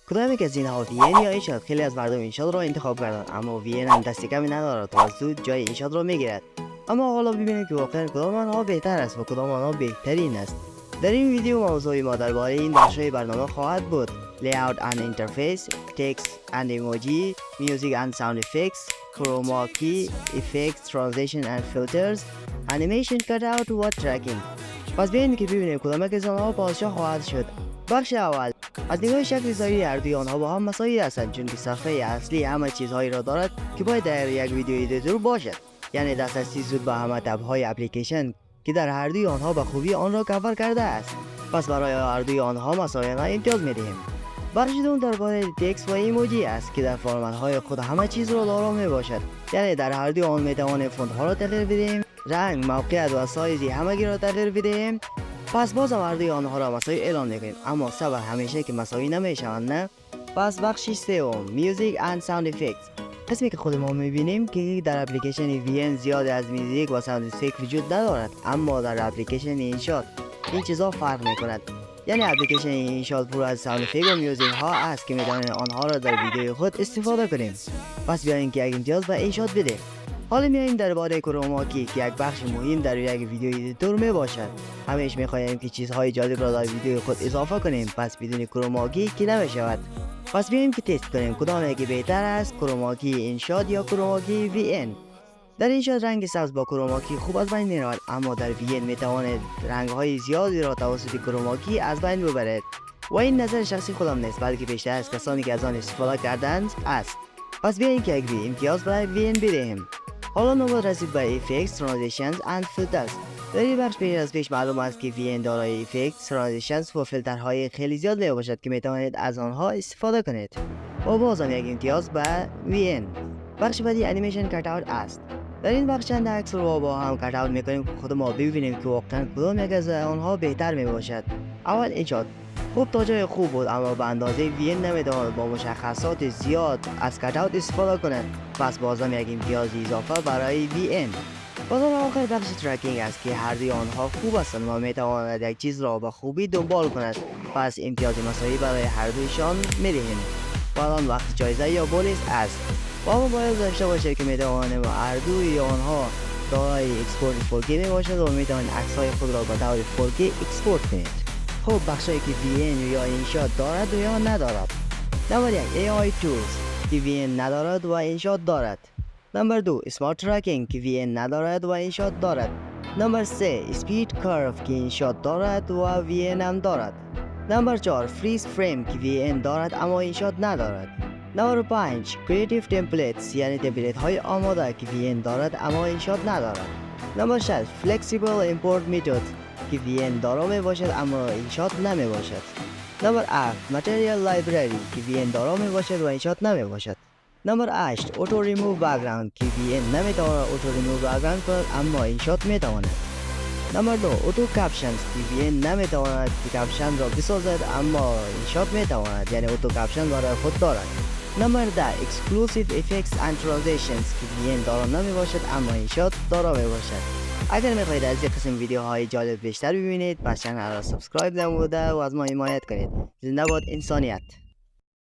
کدام یک از اینها وین یا اینشات؟ خیلی از مردم اینشات را انتخاب کردند، اما وین هم دست کمی ندارد و زود جای اینشات را میگیرد. اما حالا ببینیم که واقعا کدام آنها بهتر است و کدام آنها بهترین است. در این ویدیو موضوع ما درباره این بخش‌های برنامه خواهد بود: layout and interface, text and emoji, music and sound effects, chroma key, effects, transition and filters, animation cutout و tracking. پس بیایید که ببینیم کدام یک از آنها پادشاه خواهد شد. بخش اول: از نگاه شکل ظاهری هر دوی آنها با هم مساوی هستند، چون که صفحه اصلی همه چیزهایی را دارد که باید در یک ویدیو ادیتر باشد، یعنی دسترسی زود به همه تب‌های اپلیکیشن که در هر دوی آنها به خوبی آن را کاور کرده است. پس برای هر دوی آنها مساویانه امتیاز می‌دهیم. بخش دوم درباره تکست و ایموجی است که در فرمت‌های خود همه چیز را دارا میباشد، یعنی در هر دوی آن میتوانیم فونت‌ها را تغییر بدهیم، رنگ، موقعیت و سایزی همگی را تغییر بدهیم. پس باز هم هر دوی آنها را مساوی اعلام می‌کنیم، اما صبر همیشه که مساوی نمیشوند، نه؟ پس بخش سوم: میوزیک اند ساوند افکتس، قسمی که خود ما می‌بینیم که در اپلیکیشن وین زیاد از میوزیک و ساوند افکت وجود ندارد، اما در اپلیکیشن اینشات این چیزا فرق می‌کند. یعنی اپلیکیشن اینشات پر از ساوند افکت و میوزیک ها است که می‌توانیم آنها را در ویدیو خود استفاده کنیم. پس بیایید که یک امتیاز به اینشات بده. حالا میایم درباره کروما کی که یک بخش مهم در یک ویدیو ادیتور میباشد. همیشه می‌خواهیم که چیزهای جالب را در ویدیو خود اضافه کنیم، پس بدون کروما کی نمی‌شود. پس بیاییم که تست کنیم کدام یکی بهتر است، کروما کی اینشات یا کروما کی وین. در اینشات رنگ سبز با کروما کی خوب از بین می‌رود، اما در وین می‌تواند رنگ‌های زیادی را توسط کروما کی از بین ببرد. و این نظر شخصی خودم نیست، بلکه بیشتر از کسانی که از آن استفاده کردند است. پس بیاییم که یک امتیاز برای وین بدهیم. حالا نوبت رسید به effects, transitions and filters. در این بخش پیش از پیش معلوم است که وین دارای effects, transitions و فیلترهای خیلی زیاد می باشد که می توانید از آنها استفاده کنید. و بازم یک امتیاز به وین. بخش بعدی انیمیشن کاتاوت است. در این بخش چند عکس رو با هم کاتاوت میکنیم که خود ما ببینیم که واقعا کدام یک از آنها بهتر می باشد. اول اینشات خوب تا جای خوب بود، اما به اندازه وین نمیتواند با مشخصات زیاد از کاتاوت استفاده کند، پس بازم یک امتیاز اضافه برای وین. بازم آخر بخش ترکینگ است که هر دوی آنها خوب هستند و میتواند یک چیز را به خوبی دنبال کند، پس امتیاز مساوی برای هر دویشان میدهیم. و الان وقت جایزه یا بونوس است. و اما باید داشته باشید که میتوانیم هر دوی آنها دارای اکسپورت 4K میباشد و میتوانید عکس‌های خود را به طور 4K اکسپورت کنید. خب بخشایی که وین یا اینشات دارد یا ندارد. نمبر 1 AI Tools که وین ندارد و اینشات دارد. نمبر 2 Smart Tracking که وین ندارد و اینشات دارد. نمبر 3 Speed Curve که اینشات دارد و وین هم دارد. نمبر 4 Freeze Frame که وین دارد اما اینشات ندارد. نمبر 5 Creative Templates یعنی تمپلیت های آماده که وین دارد اما اینشات ندارد. نمبر 6 Flexible Import Method که وین دارا می باشد اما اینشات نمی باشد. نمبر 7 Material Library که وین دارا می باشد و اینشات نمی باشد. نمبر 8 Auto Remove Background که وین نمی تواند Auto Remove Background کند اما اینشات می تواند. نمبر 2 Auto Captions که وین نمی تواند که کپشن را بسازد اما اینشات می تواند، یعنی Auto Caption برای خود دارد. نمبر 10 Exclusive Effects and Transitions که وین دارا نمی باشد اما اینشات دارا می باشد. اگر میخواهید از این قسم ویدیوهای جالب بیشتر ببینید، پس چنل را سبسکرایب نموده و از ما حمایت کنید. زنده باد انسانیت.